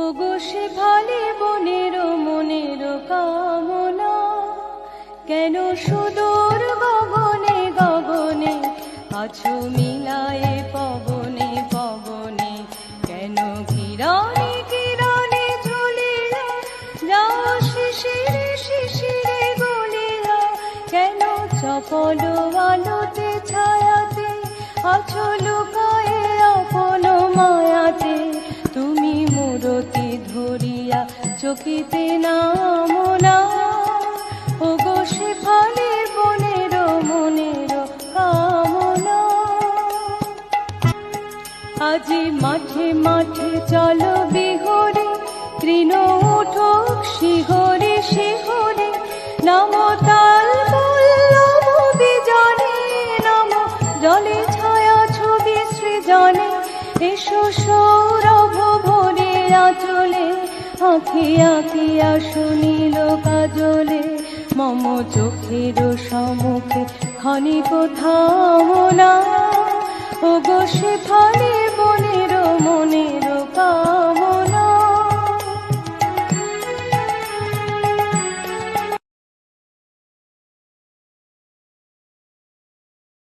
ওগো শেফালি বনের মনের কামনা, কেন সুদূর গগনে গগনে আছো মিলায়ে পবনে পবনে, কেন কিরণে কিরণে ঝুলিয়া যাও শিশিরে শিশিরে গলিয়া, কেন চপল আলোতে ছায়াতে আছো লুকায়ে আপন মায়াতে, তুমি মূরতি ধরিয়া চকিতে নামো না, ওগো শেফালির বনের মনের কামনা। আজি মাঠে মাঠে চলো বিহরে, তৃণ উঠুক শিহরে শিহরে, নামো তাল পল্লব বিজনে, নামো জলে ছায়া ছবি সৃজনে, এসো সৌরভ ভরে আঁচলে, আঁখি আঁকিয়া শুনিল কাজলে, মম চোখের সম্মুখে ক্ষণিক থামো না, ওগো শেফালি